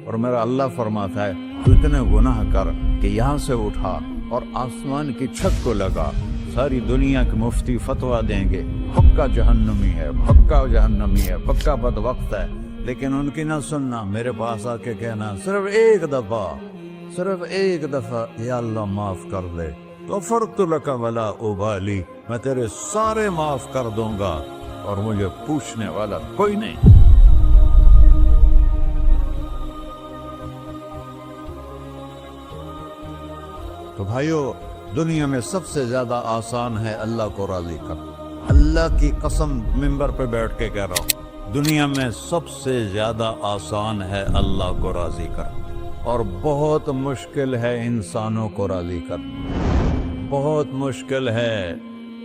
اور میرا اللہ فرماتا ہے تو اتنے گناہ کر کہ یہاں سے اٹھا اور آسمان کی چھت کو لگا، ساری دنیا کے مفتی فتویٰ دیں گے پکا جہنمی ہے، پکا جہنمی ہے، پکا بدبخت ہے، لیکن ان کی نہ سننا، میرے پاس آ کے کہنا صرف ایک دفعہ یا اللہ معاف کر دے، غفرت لک ولا ابالی، میں تیرے سارے معاف کر دوں گا اور مجھے پوچھنے والا کوئی نہیں۔ تو بھائیو، دنیا میں سب سے زیادہ آسان ہے اللہ کو راضی کرنا، اللہ کی قسم منبر پہ بیٹھ کے کہہ رہا ہوں، دنیا میں سب سے زیادہ آسان ہے اللہ کو راضی کرنا، اور بہت مشکل ہے انسانوں کو راضی کرنا، بہت مشکل ہے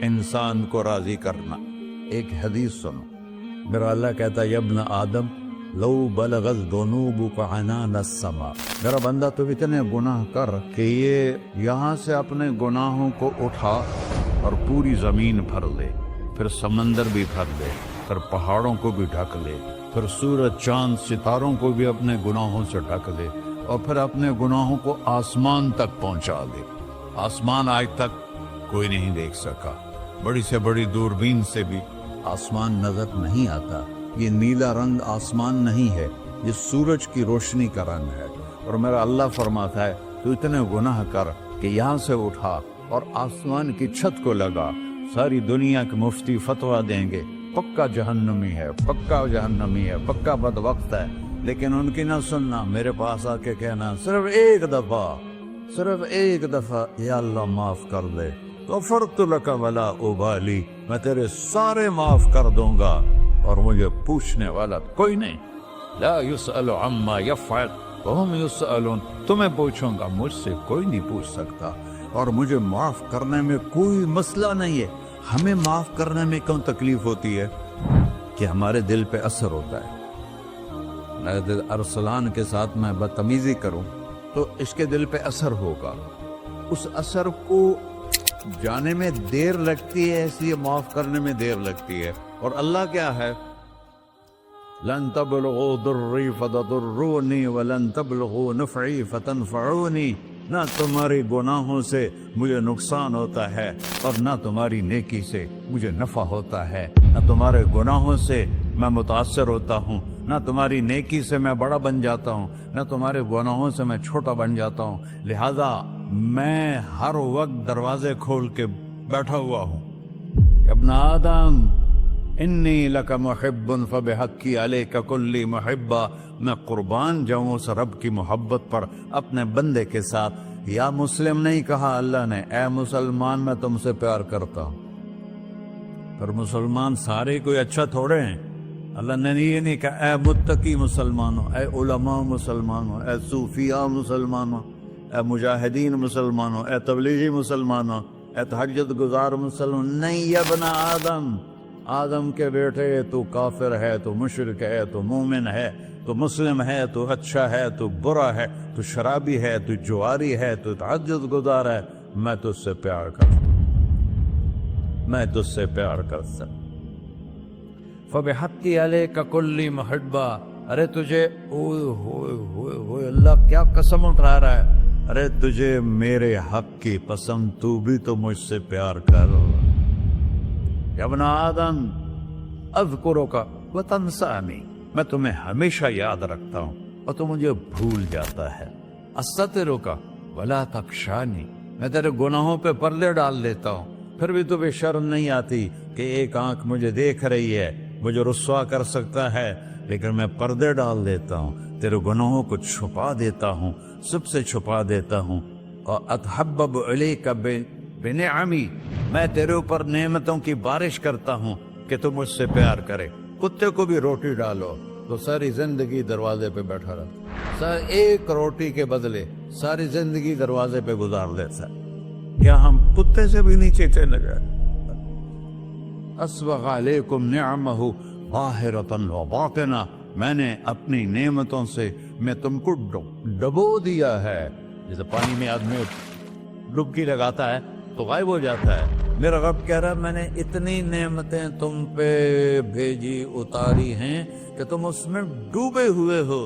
انسان کو راضی کرنا۔ ایک حدیث سنو، میرا اللہ کہتا ہے ابن آدم لو بلغت ذنوبک عنان السماء، میرا بندہ تو اتنے گناہ کر کہ یہ یہاں سے اپنے گناہوں کو اٹھا اور پوری زمین بھر لے، پھر سمندر بھی بھر لے، پھر پہاڑوں کو بھی ڈھک لے، پھر سورج چاند ستاروں کو بھی اپنے گناہوں سے ڈھک لے، اور پھر اپنے گناہوں کو آسمان تک پہنچا دے۔ آسمان آج تک کوئی نہیں دیکھ سکا، بڑی سے بڑی دوربین سے بھی آسمان نظر نہیں آتا، یہ نیلا رنگ آسمان نہیں ہے، یہ سورج کی روشنی کا رنگ ہے۔ اور میرا اللہ فرماتا ہے تو اتنے گناہ کر کہ یہاں سے اٹھا اور آسمان کی چھت کو لگا، ساری دنیا کے مفتی فتویٰ دیں گے پکا جہنمی ہے، پکا جہنمی ہے، پکا بدبخت ہے، لیکن ان کی نہ سننا، میرے پاس آ کے کہنا صرف ایک دفعہ یا اللہ معاف کر دے، غفرت لک ولا ابالی، میں تیرے سارے معاف کر دوں گا اور مجھے پوچھنے والا کوئی نہیں۔ لا يسأل عما يفعل وهم يسألون، تمہیں پوچھوں گا، مجھ سے کوئی نہیں پوچھ سکتا، اور مجھے معاف کرنے میں کوئی مسئلہ نہیں ہے۔ ہمیں معاف کرنے میں کیوں تکلیف ہوتی ہے؟ کہ ہمارے دل پہ اثر ہوتا ہے۔ ارسلان کے ساتھ میں بدتمیزی کروں تو اس کے دل پہ اثر ہوگا، اس اثر کو جانے میں دیر لگتی ہے، اس لیے معاف کرنے میں دیر لگتی ہے۔ اور اللہ کیا ہے؟ لن تبلغوا ضري فتضروني ولن تبلغوا نفعي فتنفعوني، نہ تمہاری گناہوں سے مجھے نقصان ہوتا ہے اور نہ تمہاری نیکی سے مجھے نفع ہوتا ہے، نہ تمہارے گناہوں سے میں متاثر ہوتا ہوں، نہ تمہاری نیکی سے میں بڑا بن جاتا ہوں، نہ تمہارے گناہوں سے میں چھوٹا بن جاتا ہوں، لہذا میں ہر وقت دروازے کھول کے بیٹھا ہوا ہوں۔ ابن آدم انی لک محب فبحقی علیک کلی محبہ، میں قربان جاؤں اس رب کی محبت پر اپنے بندے کے ساتھ۔ یا مسلم نہیں کہا اللہ نے، اے مسلمان میں تم سے پیار کرتا ہوں۔ پر مسلمان سارے کوئی اچھا تھوڑے ہیں، اللہ نے یہ نہیں کہا اے متقی مسلمانوں، اے علماء مسلمانوں، اے صوفیاء مسلمانوں، اے مجاہدین مسلمانوں، اے تبلیغی مسلمانوں، اے تہجد گزار مسلمان، نہیں یا ابن آدم، آدم کے بیٹے، تو کافر ہے، تو مشرک ہے، تو مومن ہے، تو مسلم ہے، تو اچھا ہے، تو برا ہے، تو شرابی ہے، تو جواری ہے، تو تہجد گزار ہے، میں تجھ سے پیار کرتا ہوں، میں تجھ سے پیار کرتا ہوں۔ فبحقی علیک کلی محبہ، ارے تجھے اوئے ہوئے ہوئے ہوئے اللہ کیا قسم اٹھا رہا ہے، ارے تجھے میرے حق کی پسند، تو بھی تو مجھ سے پیار کر۔ یا ابن آدم اذکرک وتنسانی، میں تمہیں ہمیشہ یاد رکھتا ہوں اور تو مجھے بھول جاتا ہے۔ استترک ولا تخشانی، میں تیرے گناہوں پہ پردے ڈال دیتا ہوں، پھر بھی تمہیں شرم نہیں آتی کہ ایک آنکھ مجھے دیکھ رہی ہے، مجھے رسوا کر سکتا ہے، لیکن میں پردے ڈال دیتا ہوں، تیرے گناہوں کو چھپا دیتا ہوں، سب سے چھپا دیتا ہوں۔ اور اتحبب الیک بنعمی، میں تیرے اوپر نعمتوں کی بارش کرتا ہوں کہ تو مجھ سے پیار کرے۔ کتے کو بھی روٹی ڈالو تو ساری زندگی دروازے پہ بیٹھا رہتا، ایک روٹی کے بدلے ساری زندگی دروازے پہ گزار دیتا ہے۔ کیا ہم کتے سے بھی نیچے چلے گئے؟ اسبغ علیکم نعمہ ظاہرۃ و باطنہ، میں نے اپنی نعمتوں سے میں تم کو ڈبو دیا ہے، جیسے پانی میں آدمی ڈبکی لگاتا ہے تو غائب ہو جاتا ہے۔ میرا رب کہہ رہا ہے میں نے اتنی نعمتیں تم پہ بھیجی، اتاری ہیں کہ تم اس میں ڈوبے ہوئے ہو،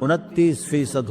29%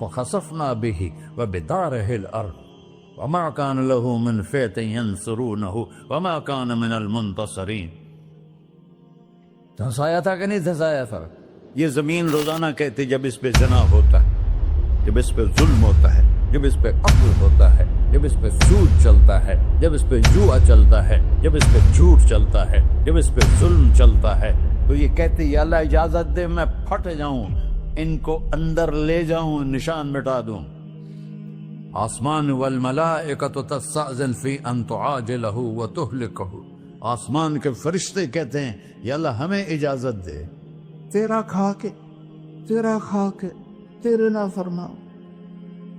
فخسفنا به وبداره الأرض وما كان له من فئة ينصرونه وما كان من المنتصرين. دھسایا تھا کہ نہیں دھسایا تھا؟ یہ زمین روزانہ کہتی جب اس پہ زنا ہوتا ہے، جب اس پہ ظلم ہوتا ہے، جب اس پہ قتل ہوتا ہے، جب اس پہ سود چلتا ہے، جب اس پہ جوا چلتا ہے، جب اس پہ جھوٹ چلتا ہے، جب اس پہ ظلم چلتا ہے، تو یہ کہتے یا اللہ اجازت دے میں پھٹ جاؤں، ان کو اندر لے جاؤں، نشان مٹا دوں. آسمان والملائکۃ تستأذن فی ان تعاجلہ وتہلکہ، آسمان کے فرشتے کہتے ہیں یا اللہ ہمیں اجازت دے، تیرا کھا کے تیرے نافرمان،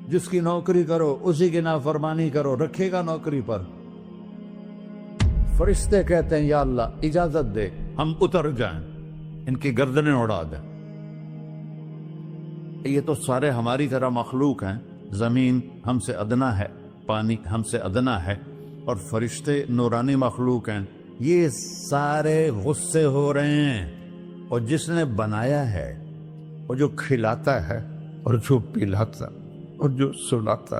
جس کی نوکری کرو اسی کی نافرمانی کرو، رکھے گا نوکری پر. فرشتے کہتے ہیں یا اللہ اجازت دے ہم اتر جائیں، ان کی گردنیں اڑا دیں. یہ تو سارے ہماری طرح مخلوق ہیں، زمین ہم سے ادنا ہے، پانی ہم سے ادنا ہے، اور فرشتے نورانی مخلوق ہیں. یہ سارے غصے ہو رہے ہیں، اور جس نے بنایا ہے، اور جو کھلاتا ہے، اور جو پلاتا، اور جو سلاتا،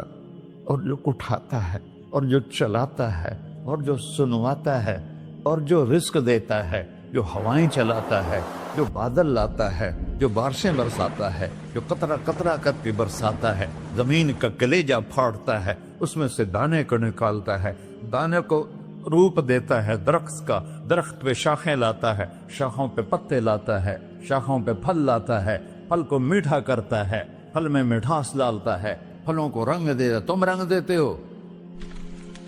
اور جو اٹھاتا ہے، اور جو چلاتا ہے، اور جو سنواتا ہے، اور جو رزق دیتا ہے، جو ہوائیں چلاتا ہے، جو بادل لاتا ہے، جو بارشیں برساتا ہے، جو قطرہ قطرہ کر کے برساتا ہے، زمین کا کلیجہ پھاڑتا ہے، اس میں سے دانے کو نکالتا ہے، دانے کو روپ دیتا ہے درخت کا، درخت پہ شاخیں لاتا ہے، شاخوں پہ پتے لاتا ہے، شاخوں پہ پھل لاتا ہے، پھل کو میٹھا کرتا ہے، پھل میں مٹھاس ڈالتا ہے، پھلوں کو رنگ دیتا. تم رنگ دیتے ہو،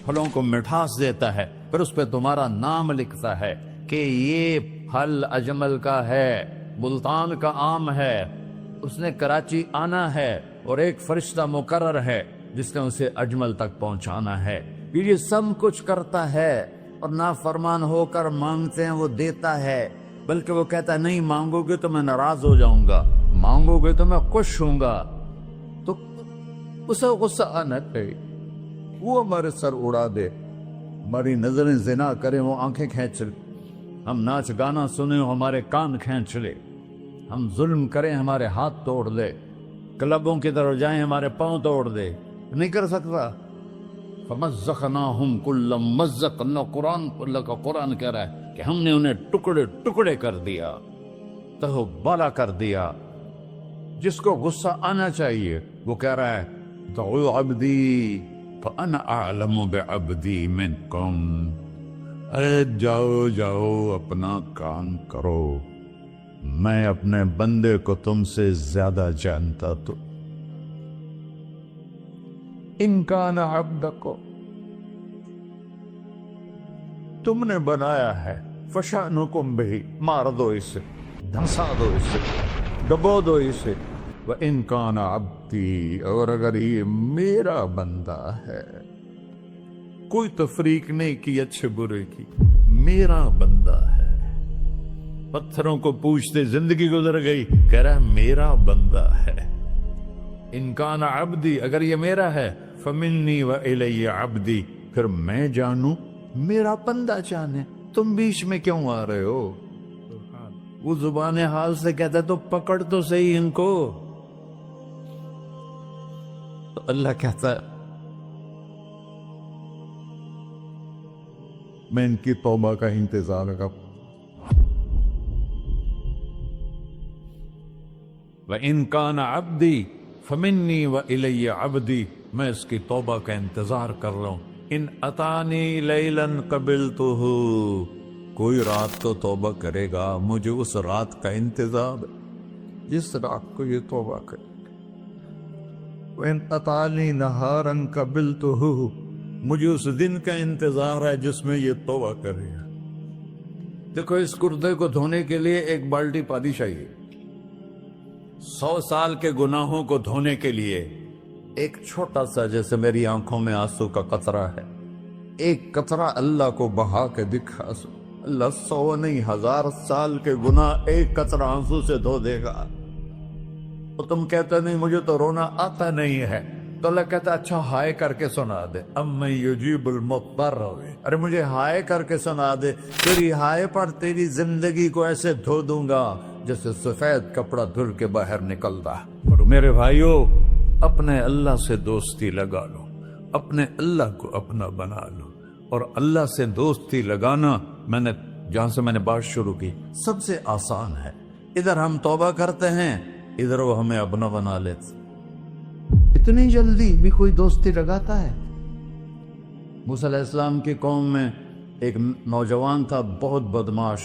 پھلوں کو مٹھاس دیتا ہے، پھر اس پہ تمہارا نام لکھتا ہے کہ یہ پھل اجمل کا ہے، ملتان کا آم ہے، اس نے کراچی آنا ہے، اور ایک فرشتہ مقرر ہے جس نے اسے اجمل تک پہنچانا ہے. یہ سب کچھ کرتا ہے، اور نافرمان ہو کر مانگتے ہیں وہ دیتا ہے، بلکہ وہ کہتا ہے نہیں مانگو گے تو میں ناراض ہو جاؤں گا، مانگو گے تو میں خوش ہوں گا. تو اسے غصہ آنا چاہیے، وہ ہمارے سر اڑا دے، ہماری نظریں زنا کریں وہ آنکھیں کھینچ لے، ہم ناچ گانا سنیں ہمارے کان کھینچ لے، ہم ظلم کریں ہمارے ہاتھ توڑ دے، کلبوں کی طرف جائیں ہمارے پاؤں توڑ دے. نہیں کر سکتا. فَمَزَّقْنَاهُمْ كُلَّ مُمَزَّقٍ، اللہ کا قرآن کہہ رہا ہے کہ ہم نے انہیں ٹکڑے ٹکڑے کر دیا، تہو بالا کر دیا. جس کو غصہ آنا چاہیے وہ کہہ رہا ہے دعوا عبدی فَأَنَا أَعْلَمُ بِعَبْدِي مِنْكُمْ، ارے جاؤ جاؤ اپنا کام کرو، میں اپنے بندے کو تم سے زیادہ جانتا. تو ان کان عبدکو، تم نے بنایا ہے، فشانکم بہی، مار دو اسے، دھنسا دو اسے، ڈبو دو اسے. وَإِن كَانَ عَبْدِي، اور اگر یہ میرا بندہ ہے، کوئی تفریق نہیں کی اچھے برے کی، میرا بندہ ہے. پتھروں کو پوچھتے زندگی گزر گئی، کہہ رہا ہے میرا بندہ ہے. ان کان عبدی، اگر یہ میرا ہے، فمنی وإلی عبدی، پھر میں جانوں میرا بندہ جانے. تم بیچ میں کیوں آ رہے ہو؟ وہ زبان حال سے کہتا ہے تو پکڑ تو صحیح ان کو. تو اللہ کہتا ہے میں ان کی توبہ کا انتظار کروں. وَإِن كَانَ عَبْدِي فَمِنِّي وَإِلَيَّ عَبْدِي، میں اس کی توبہ کا انتظار کر رہا ہوں. ان اتانی لیلاً قبلتہ، کوئی رات تو توبہ کرے گا، مجھے اس رات کا انتظار ہے جس رات کو یہ توبہ کرے. وَإِنْ أَتَانِي نَهَارًا قَبِلْتُهُ، مجھے اس دن کا انتظار ہے جس میں یہ توبہ کرے گا. دیکھو اس کردے کو دھونے کے لیے ایک بالٹی پانی چاہیے. 100 سال کے گناہوں کو دھونے کے لیے ایک چھوٹا سا، جیسے میری آنکھوں میں آنسو کا قطرہ ہے، ایک قطرہ اللہ کو بہا کے دکھا، اللہ 100 نہیں 1000 سال کے گناہ ایک قطرہ آنسو سے دھو دے گا. تو تم کہتے نہیں مجھے تو رونا آتا نہیں ہے، تو اللہ کہتا اچھا ہائے کر کے سنا دے. اَمَّن يُجِيبُ الْمُضْطَرَّ، ارے مجھے ہائے کر کے سنا دے، تیری ہائے پر تیری زندگی کو ایسے دھو دوں گا جیسے سفید کپڑا دھل کے باہر نکلتا. میرے بھائیو، اپنے اللہ سے دوستی لگا لو، اپنے اللہ کو اپنا بنا لو. اور اللہ سے دوستی لگانا جہاں سے میں نے بات شروع کی سب سے آسان ہے. ادھر ہم توبہ کرتے ہیں، ادھر وہ ہمیں اپنا بنا لیتے. اتنی جلدی بھی کوئی دوستی لگاتا ہے؟ موسیٰ علیہ السلام کی قوم میں ایک نوجوان تھا بہت بدماش،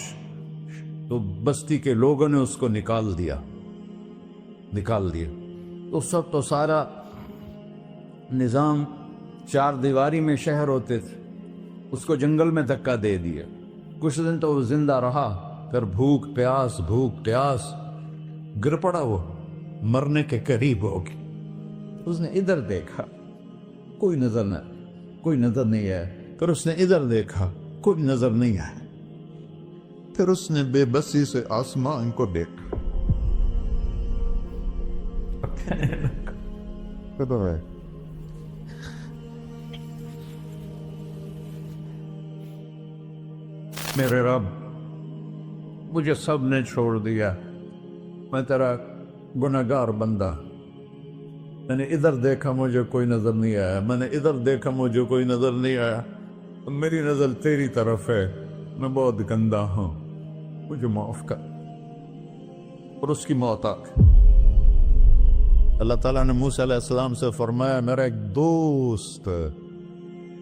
تو بستی کے لوگوں نے اس کو نکال دیا. تو سارا نظام 4 دیواری میں شہر ہوتے تھے، اس کو جنگل میں دھکا دے دیا. کچھ دن تو وہ زندہ رہا، پھر بھوک پیاس گر پڑا، وہ مرنے کے قریب ہو گیا. اس نے ادھر دیکھا، کوئی نظر نہیں آیا. پھر اس نے ادھر دیکھا، کوئی نظر نہیں آیا. پھر اس نے بے بسی سے آسمان کو دیکھا. میرے رب، مجھے سب نے چھوڑ دیا، میں تیرا گناہگار بندہ. میں نے ادھر دیکھا، مجھے کوئی نظر نہیں آیا. میں نے ادھر دیکھا، مجھے کوئی نظر نہیں آیا. میری نظر تیری طرف ہے، میں بہت گندا ہوں، مجھے معاف کر. اور اس کی موت آ گئی. اللہ تعالیٰ نے موسیٰ علیہ السلام سے فرمایا، میرا ایک دوست،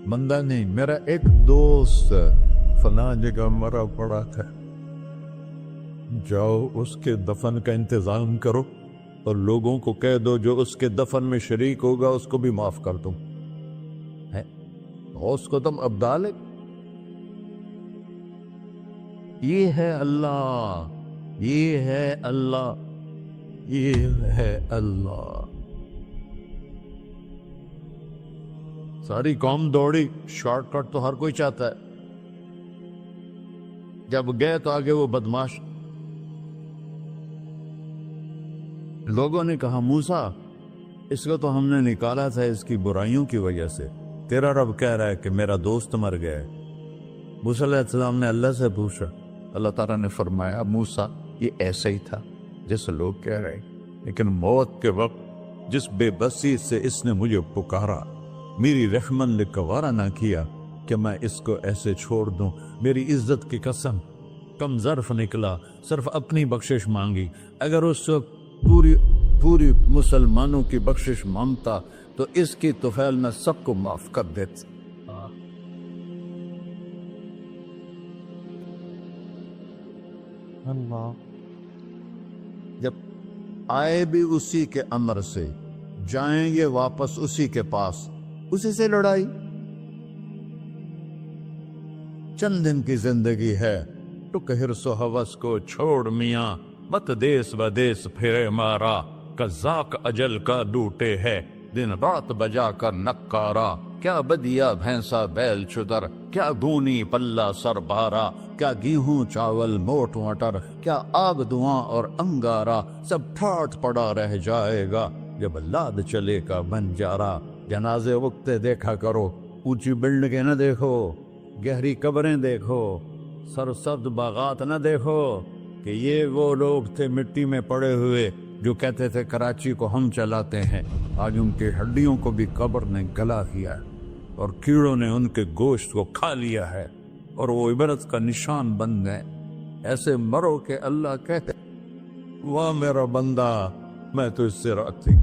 بندہ نہیں، میرا ایک دوست فلاں جگہ مرا پڑا تھا، جاؤ اس کے دفن کا انتظام کرو اور لوگوں کو کہہ دو جو اس کے دفن میں شریک ہوگا اس کو بھی معاف کر دوں. اس کو تم ابدال. یہ ہے اللہ، یہ ہے اللہ، یہ ہے اللہ. ساری قوم دوڑی، شارٹ کٹ تو ہر کوئی چاہتا ہے. جب گئے تو آگے وہ بدماش. لوگوں نے کہا، موسیٰ اس کو تو ہم نے نکالا تھا اس کی برائیوں کی وجہ سے، تیرا رب کہہ رہا ہے کہ میرا دوست مر گیا ہے. موسیٰ علیہ السلام نے اللہ سے پوچھا. اللہ تعالیٰ نے فرمایا، موسیٰ یہ ایسا ہی تھا جیسے لوگ کہہ رہے، لیکن موت کے وقت جس بے بسی سے اس نے مجھے پکارا، میری رحمن نے گوارا نہ کیا کہ میں اس کو ایسے چھوڑ دوں. میری عزت کی قسم، کم ظرف نکلا، صرف اپنی بخشش مانگی. اگر اس وقت پوری مسلمانوں کی بخشش مانگتا تو اس کی طفیل میں سب کو معاف کر دیتا. اللہ جب آئے بھی اسی کے امر سے، جائیں گے واپس اسی کے پاس، اسی سے لڑائی. چند دن کی زندگی ہے، ٹک حرص و ہوس کو چھوڑ میاں، مت دیس بدیس پھرے مارا. قزاق اجل کا ڈوٹے ہے، دن رات بجا کر نکارا. کیا بدیا بھینسا بیل چدر، کیا گونی پلہ سر بارا. کیا گیہوں چاول موٹ مٹر، کیا آگ دھواں اور انگارا. سب ٹھاٹ پڑا رہ جائے گا جب لاد چلے کا بنجارا. جنازے وقتے دیکھا کرو، اونچی بلڈنگیں نہ دیکھو، گہری قبریں دیکھو، سرسبز باغات نہ دیکھو. کہ یہ وہ لوگ تھے مٹی میں پڑے ہوئے جو کہتے تھے کراچی کو ہم چلاتے ہیں. آج ان کی ہڈیوں کو بھی قبر نے گلا کیا اور کیڑوں نے ان کے گوشت کو کھا لیا ہے اور وہ عبرت کا نشان بن گئے. ایسے مرو کہ اللہ کہتے، واہ میرا بندہ، میں تو اس سے راضی.